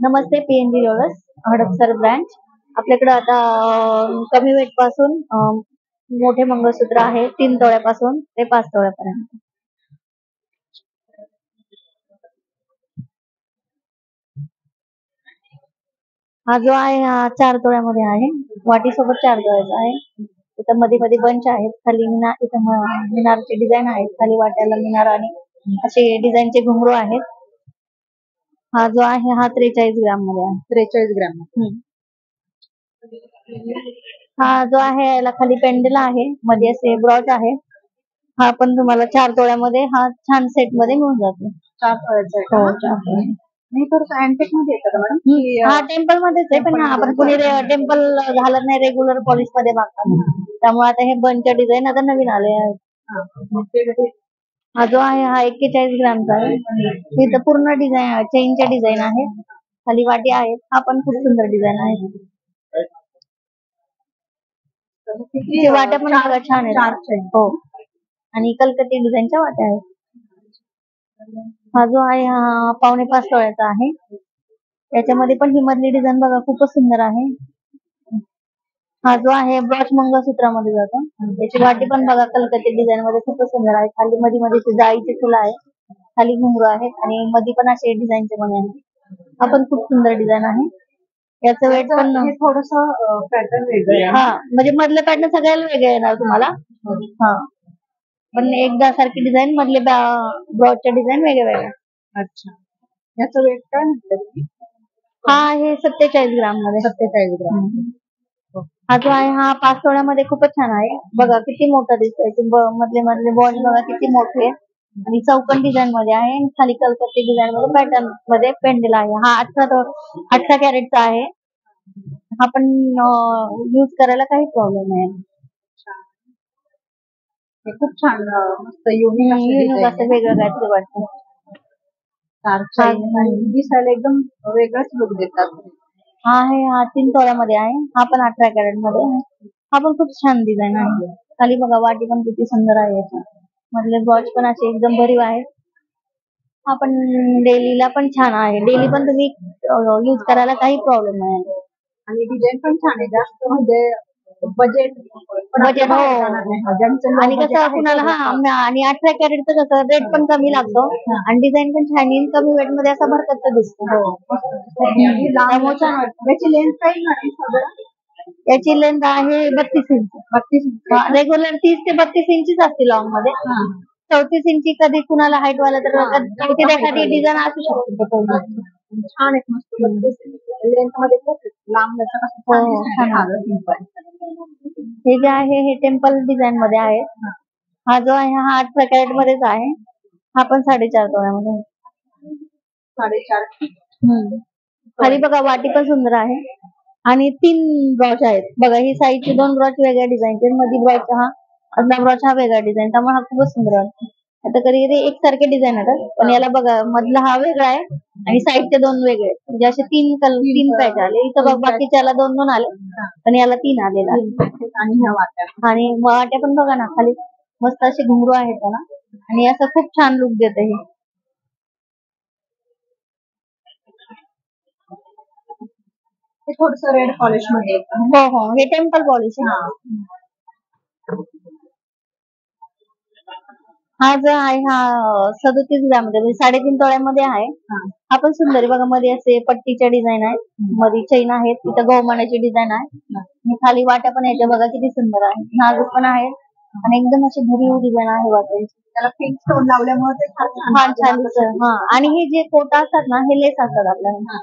नमस्ते PNG jewellers Hadapsar branch. आपल्याकडे आता कमी वेट पासून मोठे मंगळसूत्र आहे 3 तोळ्यापासून ते 5 तोळ्यापर्यंत. हा जो आहे हा 4 तोळ्यामध्ये आहे. वाटी सोबत 4 तोळ्याचा आहे. इथं मध्ये मध्ये बंच आहेत, खाली इथं मिनारचे डिझाईन आहेत, खाली वाट्याला मिनार आणि असे डिझाईनचे घुंगरू आहेत. हा जो आहे हा 43 ग्राम मध्ये आहे. 43 ग्राम. हा जो आहे याला खाली पेंडल आहे, मध्ये असे ब्रॉच आहे. हा पण तुम्हाला 4 तोळ्यामध्ये हा छान सेट मध्ये मिळून जातो. 4 तोळ्याचा हो 4 तोळे. नाही तर अँटिक मध्ये येतं का मॅडम? हा टेम्पल मध्येच आहे, पण आपण कुणी टेम्पल घालत नाही, रेग्युलर पॉलिश मध्ये मागतात. त्यामुळे आता हे बंच डिझाईन आता नवीन आले आहेत. हा जो आहे हा 41 ग्रामचा आहे. इथं पूर्ण डिझाईन चेनच्या डिझाईन आहे, खाली वाटी आहेत. हा पण खूप सुंदर डिझाईन आहे. वाट्या पण बघा छान आहेत. हो, आणि कलकत्ती डिझाईनच्या वाट्या आहेत. हा जो आहे हा 4.5 तोळ्याचा आहे. त्याच्यामध्ये पण ही मधली डिझाईन बघा खूपच सुंदर आहे. हा जो आहे ब्रॉच मंगळसूत्रामध्ये जातो. त्याची वाटी पण बघा कलकत्ती डिझाईन मध्ये खूपच सुंदर आहे. खाली मध्ये मध्ये जाळीचे फुलं आहे, खाली घुंगरू आहेत आणि मध्ये पण असे डिझाईनचे मणी आहेत. हा पण खूप सुंदर डिझाईन आहे. याचं वेट पण थोडस पॅटर्न वेगळं आहे. हा, म्हणजे मधलं पॅटर्न सगळ्याला वेगळं येणार तुम्हाला. हा, पण एकदा सारखी डिझाईन, मधले ब्रॉचच्या डिझाईन वेगळ्या वेगळ्या. अच्छा, याचं वेट काय म्हटलं? हा आहे 47 ग्राम मध्ये. 47 ग्राम. हा जो आहे हा 5 तोळ्यामध्ये खूपच छान आहे. बघा किती मोठा दिसतोय, मधले मधले बॉल बघा किती मोठे आणि चौकन डिझाईन मध्ये आहे. आणि खाली कलकत्ती डिझाईन मध्ये पॅटर्न मध्ये पेंडल आहे. हा 18 कॅरेटचा आहे. हा पण यूज करायला काही प्रॉब्लेम नाही. खूप छान, मस्त युनिक असं वेगळं काहीतरी वाटतं. दिसायला एकदम वेगळाच लुक देतात. हा आहे हा 3 तोळ्यामध्ये आहे. हा पण 18 कॅरेट मध्ये आहे. हा पण खूप छान डिझाईन आहे. खाली बघा वाटी पण किती सुंदर आहे. याची मधले ब्रॉच पण असे एकदम भरीव आहेत. हा पण डेलीला पण छान आहे. डेली पण तुम्ही यूज करायला काही प्रॉब्लेम नाही. आणि डिझाईन पण छान आहे. जास्त म्हणजे बजेट हो. आणि कसं कुणाला आणि 18 कॅरेटचं कसं रेट पण कमी लागतो आणि डिझाईन पण छान येईल, कमी वेट मध्ये असा भरकत दिसतो. त्यामुळे छान वाटतं. याची लेंथ काय मॅडम? याची लेंथ आहे 32 इंच. 32 इंच. रेग्युलर 30 ते 32 इंचीच असते लॉंग मध्ये. 34 इंची कधी कुणाला हाईट वाला तर एखादी डिझाईन असू शकते. छान आहे, मस्त लेंथ मध्ये खूप लांब. हे जे आहे हे टेम्पल डिझाईन मध्ये आहे. हा जो आहे हा 18 कॅरेट मध्येच आहे. हा पण 4.5 तोळ्यामध्ये. 4.5. खाली बघा वाटी पण सुंदर आहे आणि 3 ब्रॉच आहेत. बघा ही साईडचे 2 ब्रॉच वेगळ्या डिझाईनचे, मध्ये ब्रॉच हा अर्धा ब्रॉच हा वेगळा डिझाईन. त्यामुळे हा खूपच सुंदर आहे. आता कधी कधी एकसारखे डिझाईन येतात, पण याला बघा मधला हा वेगळा आहे आणि साईडचे 2 वेगळे आहेत. म्हणजे असे 3 पॅच आले. इथं बघ बाकीच्याला 2 आले, पण याला 3 आलेला. आणि वाट्या पण बघा ना, खाली मस्त असे घुंगरू आहेत त्याला आणि असं खूप छान लुक देत हे. थोडस रेड पॉलिश मध्ये. हो, हे टेम्पल पॉलिश आहे. हा जो आहे हा 37 ग्राम मध्ये, म्हणजे 3.5 तोळ्यामध्ये आहे. हा पण सुंदर आहे. बघा मध्ये असे पट्टीच्या डिझाईन आहेत, मध्ये चैन आहेत, तिथं गवमानाची डिझाईन आहे आणि खाली वाट्या पण याच्या बघा किती सुंदर आहे, नाजूक पण आहे आणि एकदम अशी भरीव डिझाईन आहे वाट्याची. त्याला पिंक स्टोन लावल्यामुळे ते फार छान दिसत. हा, आणि हे जे कोटा असतात ना, हे लेस असतात आपल्याला.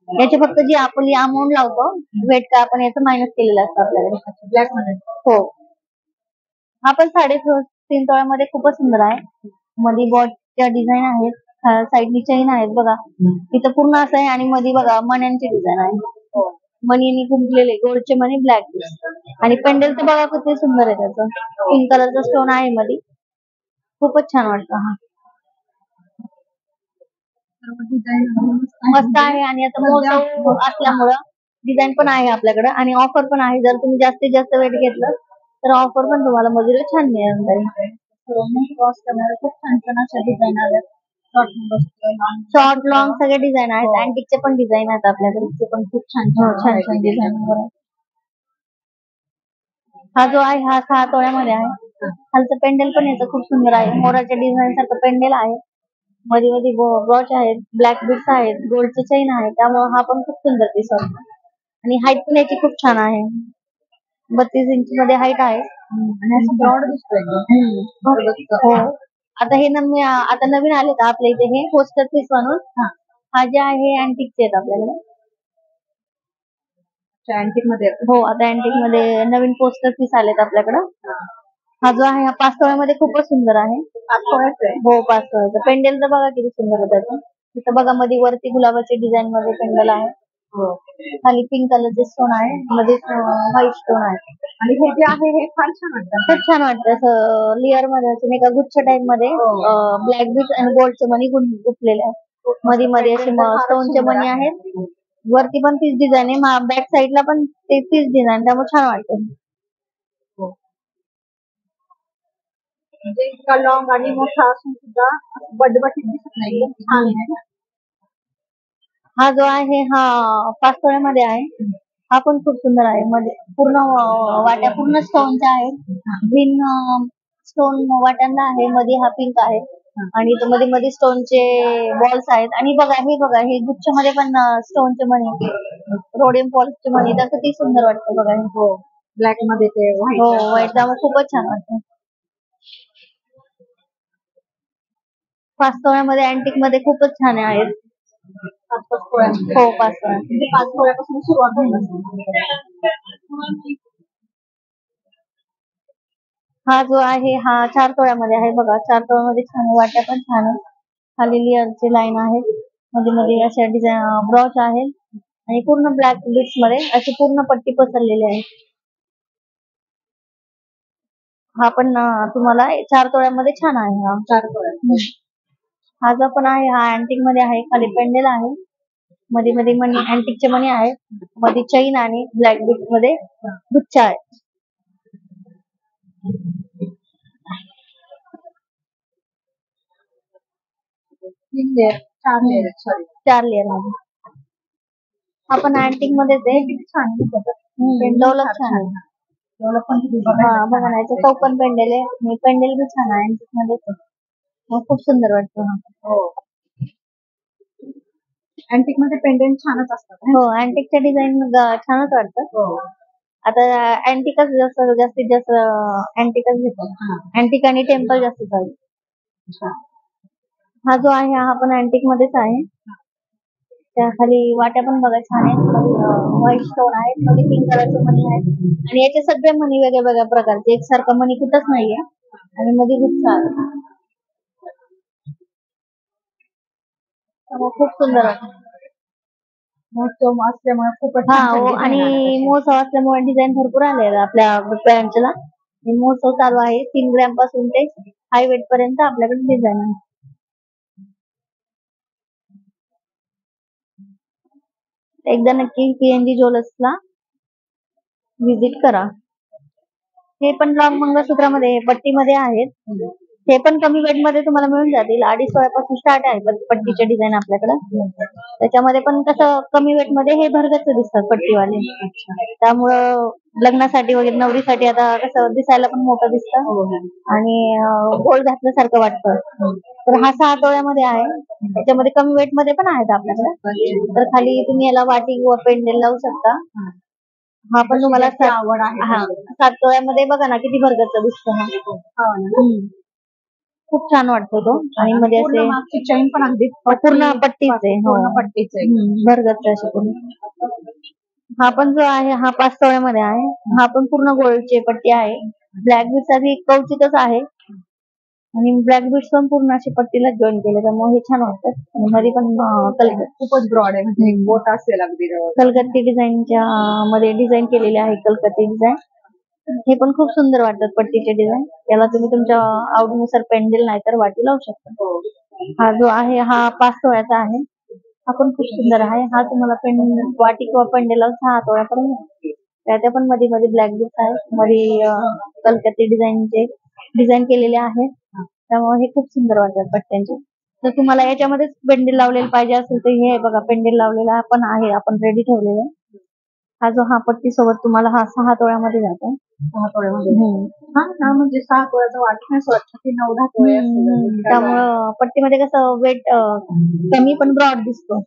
याचे फक्त जी आपली अमाऊंट लावतो वेट का आपण याचं मायनस केलेलं असतं आपल्याकडे ब्लॅक मध्ये. हो, हा पण 3.5 तोळ्यामध्ये खूपच सुंदर आहे. मध्ये बॉटच्या डिझाईन आहेत, साईडनी चैन आहेत बघा. इथं पूर्ण असं आहे आणि मध्ये बघा मण्यांची डिझाईन आहे. मणीने गुंतलेले गोल्डचे मणी, ब्लॅक आणि पेंडल तर बघा किती सुंदर आहे. त्याचं पिंक कलरचा स्टोन आहे मध्ये, खूपच छान वाटतं. हा मस्त आहे आणि आता मोठं असल्यामुळं डिझाईन पण आहे आपल्याकडे आणि ऑफर पण आहे. जर तुम्ही जास्तीत जास्त वेट घेतलं तर ऑफर पण तुम्हाला मजुरी छान मिळेल. खूप छान छान अशा डिझाईन आल्या. शॉर्ट लॉंग सगळे डिझाईन आहेत. अँटिकचे पण डिझाईन आहेत आपल्याकडे. पण खूप छान छान छान डिझाईन. हा जो आहे हा 6 तोळ्यामध्ये आहे. खालचं पेंडेल पण याचं खूप सुंदर आहे. मोराच्या डिझाईन सारखं पेंडेल आहे. मध्ये मध्ये वॉच आहेत, ब्लॅक बीड्स आहेत, गोल्डचे चेन आहे. त्यामुळे हा पण खूप सुंदर पीस वाटतो. आणि हाईट पण याची खूप छान आहे. 32 इंच मध्ये हाईट आहे. ब्रॉड दिसतोय. हो. आता हे आता नवीन आले का आपल्या इथे हे पोस्टर पीस म्हणून. हा जे आहे अँटिकचे आहेत आपल्याकडे. अँटिक मध्ये हो, आता अँटिक मध्ये नवीन पोस्टर पीस आलेत आपल्याकडं. हा जो आहे हा 5 तोळ्यामध्ये खूपच सुंदर आहे. 5 तोळ्याचा आहे. हो, 5 तोळ्याचा. पेंडेल तर बघा किती सुंदर आहे त्याचं. तिथं बघा मध्ये वरती गुलाबाच्या डिझाईन मध्ये पेंडल आहे. खाली पिंक कलरचे स्टोन आहे, मध्ये व्हाईट स्टोन आहे. आणि हे जे आहे हे फार छान वाटतं. खूप छान वाटतं. असं लेअर मध्ये असं नाही का गुच्छ टाइप मध्ये ब्लॅक बीट आणि गोल्डचे मणी गुंतलेले आहेत. मध्ये मध्ये असे स्टोनचे मणी आहेत. वरती पण तीच डिझाईन आहे. बॅक साईडला पण तीच डिझाईन, त्यामुळे छान वाटतं. म्हणजे इतका लॉंग आणि मोठा असून सुद्धा बटबटीत दिसत नाही. छान आहे. हा जो आहे हा 5 तोळ्यामध्ये आहे. हा पण खूप सुंदर आहे. मध्ये पूर्ण वाट्या पूर्ण स्टोनच्या आहेत. ग्रीन स्टोन वाट्यांना आहे. मध्ये हा पिंक आहे. आणि मध्ये मध्ये स्टोनचे बॉल्स आहेत. आणि बघा हे गुच्छ मध्ये पण स्टोनचे मणी, रोडियम फॉल्सचे मणी, तर किती सुंदर वाटतं बघा. हो, ब्लॅक मध्ये ते व्हाईट, त्यामुळे खूपच छान वाटतं. 5 तोळ्यामध्ये अँटिक मध्ये खूपच छान आहेत. 5 तोळ्या. हो, 5 तोळ्या. म्हणजे 5 तोळ्यापासून सुरुवात होईल. हा जो आहे हा 4 तोळ्यामध्ये आहे. बघा 4 तोळ्यामध्ये छान वाट्या पण छान आहे. खाली लेअरची लाईन आहे. मध्ये मध्ये अशा डिझाईन ब्रॉच आहे. आणि पूर्ण ब्लॅक बीड्स मध्ये अशी पूर्ण पट्टी पसरलेली आहे. हा पण तुम्हाला 4 तोळ्यामध्ये छान आहे. हा 4 तोळ्या. हा जो पण आहे हा अँटिक मध्ये आहे. खाली पेंडेल आहे. मध्ये मध्ये मनी अँटिकचे मनी आहेत. मध्ये चैन आणि ब्लॅक बीड्स मध्ये गुच्छ आहे. चार लेअर मध्ये. हा पण अँटिक मध्येच आहे. छान दिसत. डेव्हलप छान आहे. बघा ना, याचं चौकोन पेंडेल आहे. पेंडेल बी छान आहे. अँटिक मध्येच खूप सुंदर वाटतं. हो, अँटिक मध्ये पेंडेंट छानच असतात. हो, अँटिकच्या डिझाईन छानच वाटतं. आता अँटिकच जास्तीत जास्त अँटिकच घेतो. अँटिक आणि टेम्पल जास्त चालू. हा जो आहे हा पण अँटिक मध्येच आहे. त्या खाली वाट्या पण बघा छान आहेत. व्हाईट स्टोन आहेत. मध्ये पिंक कलरचे मणी आहेत. आणि याचे सगळे मणी वेगळ्या वेगळ्या प्रकारचे, एकसारखं मणी कुठंच नाहीये. आणि मध्ये गुच्छ आहे. खूप सुंदर वाटतं. महोत्सव असल्यामुळे खूपच आणि महोत्सव असल्यामुळे डिझाईन भरपूर आले आपल्या ब्रँचला. महोत्सव चालू आहे. 3 ग्रॅम पासून ते हाय वेट पर्यंत आपल्याकडे डिझाईन आहे. एकदा नक्की PNG ज्वेलर्सला व्हिजिट करा. हे पण लॉंग मंगळसूत्रामध्ये पट्टीमध्ये आहेत. हे पण कमी वेट मध्ये तुम्हाला मिळून जातील. 2.5 तोळ्यापासून स्टार्ट आहे पट्टीचे डिझाईन आपल्याकडे. त्याच्यामध्ये पण कसं कमी वेट मध्ये हे भरगच्च दिसतात पट्टीवाले. त्यामुळं लग्नासाठी वगैरे नवरीसाठी आता कसं दिसायला पण मोठं दिसतं आणि गोल्ड घातल्यासारखं वाटतं. तर हा 6 तोळ्यामध्ये आहे. त्याच्यामध्ये कमी वेट मध्ये पण आहेत आपल्याकडे. तर खाली तुम्ही याला वाटी व पेंडेल लावू शकता. हा पण तुम्हाला आवड आहे. 7 तोळ्यामध्ये बघा ना किती भरगच्च दिसतो हा. खूप छान वाटतो तो. आणि मध्ये असे चैन पण अगदी पूर्ण पट्टीचे भरगच्च असे पूर्ण. हा पण जो आहे हा 5 तोळ्यामध्ये आहे. हा पण पूर्ण गोल्डची पट्टी आहे. ब्लॅक बीड्स आधी कवचितच आहे. आणि ब्लॅक बीड्स पण पूर्ण अशी पट्टीला जॉईन केले, त्यामुळे हे छान वाटतं. आणि मध्ये पण खूपच ब्रॉड आहे. म्हणजे बोट असेल अगदी. कलकत्ती डिझाईनच्या मध्ये डिझाईन केलेले आहे. कलकत्ती डिझाईन हे पण खूप सुंदर वाटतात. पट्टीचे डिझाईन याला तुम्ही तुमच्या आवडीनुसार पेंडेल नाही तर वाटी लावू शकता. हा जो आहे हा 5 तोळ्याचा आहे. हा पण खूप सुंदर आहे. हा तुम्हाला वाटी किंवा पेंडेल 6 तोळ्यापर्यंत. त्याच्या पण मध्ये मध्ये ब्लॅक बीड्स आहेत. मध्ये कलकत्ती डिझाईनचे डिझाईन केलेले आहेत. त्यामुळे हे खूप सुंदर वाटतात पट्ट्यांचे. जर तुम्हाला याच्यामध्येच पेंडेल लावलेलं पाहिजे असेल तर हे बघा पेंडेल लावलेला पण आहे, आपण रेडी ठेवलेला. हा जो हा पट्टी सोबत तुम्हाला हा 6 तोळ्यामध्ये जातो. 6 तोळ्यामध्ये. हा म्हणजे 6 तोळ्याचं वाटत नाही स्वच्छ की 9-10 तोळे असतील. त्यामुळं पट्टीमध्ये कसं वेट कमी पण ब्रॉड दिसतो.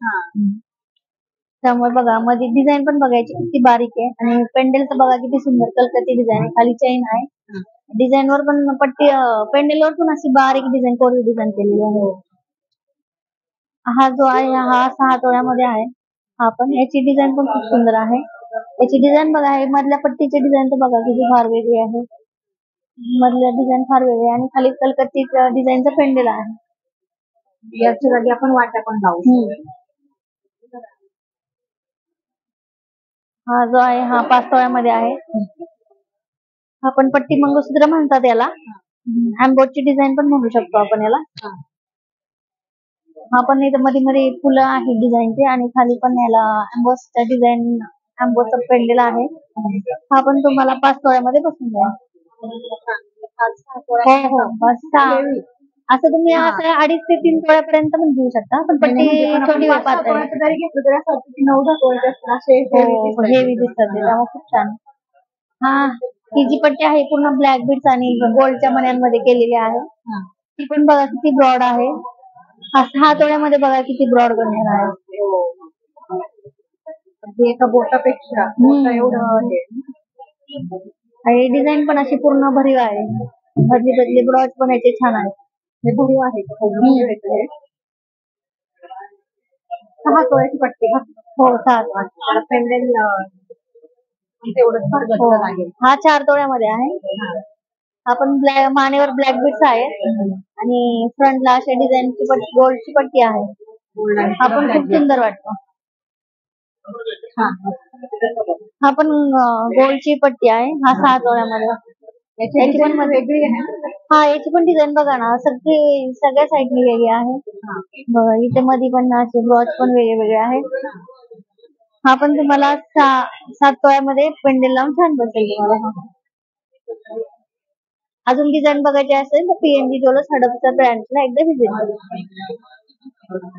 त्यामुळे बघा मध्ये डिझाईन पण बघायची किती बारीक आहे आणि पेंडेलचं बघा किती सुंदर कलकत्ती डिझाईन आहे. खाली चेन आहे. डिझाईन वर पण पट्टी पेंडेलवर पण अशी बारीक डिझाईन कोरीव डिझाईन केलेली आहे. हा जो आहे हा 6 तोळ्यामध्ये आहे. हा पण याची डिझाईन पण खूप सुंदर आहे. याची डिझाईन बघा आहे मधल्या पट्टीची डिझाईन तर बघा किती फार वेगळी आहे. मधल्या डिझाईन फार वेगळी आणि खाली कलकत्ती डिझाईनचं पेंडेल आहे. याच्या जागी आपण वाट्या पण लावू. हा जो आहे हा 5 तोळ्यामध्ये आहे. हा पण पट्टी मंगळसूत्र म्हणतात याला. एम्बोसची डिझाईन पण म्हणू शकतो आपण याला. हा पण इथं मध्ये मध्ये फुलं आहेत डिझाईनचे आणि खाली पण याला एम्बोसच्या डिझाईन एम्बोसचा पेंडेल आहे. हा पण तुम्हाला 5 तोळ्यामध्ये बसून जाईल. हो 5-6 असं तुम्ही असं 2.5 ते 3 तोळ्यापर्यंत पण घेऊ शकता. पण पट्टी थोडी पातळ आहे. जरी घेतलं तरी असं 9-10 तोळे असे हेवी दिसतात त्यामुळे खूप छान. हा ही जी पट्टी आहे पूर्ण ब्लॅक बीड्स आणि गोल्डच्या मण्यांमध्ये केलेली आहे. ती पण बघा किती ब्रॉड आहे. हा 6 तोळ्यामध्ये बघा किती ब्रॉड गणेर आहे. एका बोटापेक्षा एवढं आणि डिझाईन पण अशी पूर्ण भरीव आहे. बदली ब्रॉड पण याचे छान आहे. हे भरीव आहे. 6 तोळ्याची पट्टी. हो 6 तोळ्याची. पेंडेल तेवढंच फार गच्च लागेल. हा 4 तोळ्यामध्ये आहे. आपण मानेवर ब्लॅक बीड्स आहे आणि फ्रंटला अशा डिझाईनची गोल्डची पट्टी आहे. हा पण खूप सुंदर वाटतो. हा पण गोल्डची पट्टी आहे. हा 6 तोळ्यामध्ये. याची पण वेगळी आहे. हा याची पण डिझाईन बघा ना सगळ्या साईडनी वेगळी आहे. बघा इथे मध्ये पण असे ब्रॉच पण वेगळे वेगळे आहेत. हा पण तुम्हाला 7 तोळ्यामध्ये पेंडेल लावून छान बसेल तुम्हाला. अजून डिझाईन बघायची असेल तर PNG ज्वेलर्स हडपसर ब्रँचला एकदा व्हिजिट करा.